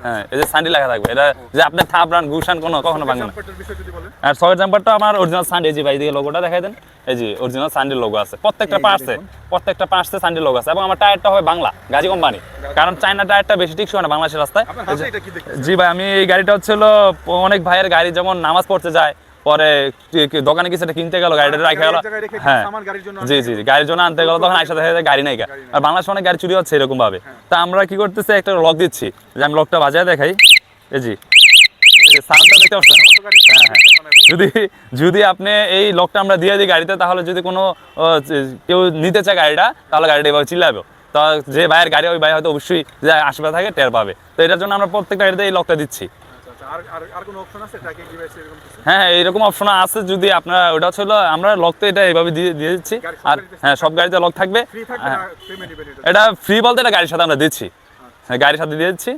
হ্যাঁ, এই যে সানডি লেখা থাকবে, এটা যে আপনার থাপড়ান গুসান কখনো ভাঙবে না। আর সকেট জাম্পারটা আমার অরিজিনাল সানডি, এই যে ভাই দিকে লোগোটা দেখাই দেন, এই যে অরিজিনাল সানডির লোগো আছে প্রত্যেকটা পার্টসে সানডির লোগো আছে। এবং আমার টায়ারটা হবে বাংলা গাজী কোম্পানি, কারণ চায়না টায়ারটা বেশি টিকসই না বাংলাদেশের রাস্তায়। জি ভাই, আমি এই গাড়িটা হচ্ছিল অনেক ভাইয়ের গাড়ি, যেমন নামাজ পড়তে যায়, পরে দোকানে কিছু একটা কিনতে গেল, গাড়িটা রাখা গেল, হ্যাঁ জি জি গাড়ির জন্য আনতে গেল, তখন একসাথে গাড়ি নাই। আর বাংলাদেশে অনেক গাড়ি চুরি হচ্ছে এরকম ভাবে। তা আমরা কি করতেছি, একটা লক দিচ্ছি, যে আমি লকটা বাজায় দেখাই, এই জি সাউন্ডটা দেখতে পাচ্ছেন। যদি আপনি এই লকটা আমরা দিয়ে দিই গাড়িতে, তাহলে যদি কোনো কেউ নিতে চায় গাড়িটা, তাহলে গাড়িটা এভাবে চিল্লাবে। তো যে ভাইয়ের গাড়ি, ওই ভাই হয়তো অবশ্যই যে আশেপাশে থাকে টের পাবে। তো এটার জন্য আমরা প্রত্যেকটা গাড়িতে এই লকটা দিচ্ছি। হ্যাঁ, এইরকম অপশন আছে যদি আপনার, ওটা ছিল আমরা লক তো এটা এইভাবে দিয়ে দিচ্ছি। আর হ্যাঁ, সব গাড়িতে লক থাকবে। এটা ফ্রি বলতে এটা গাড়ির সাথে আমরা দিচ্ছি, হ্যাঁ গাড়ির সাথে দিয়ে দিচ্ছি।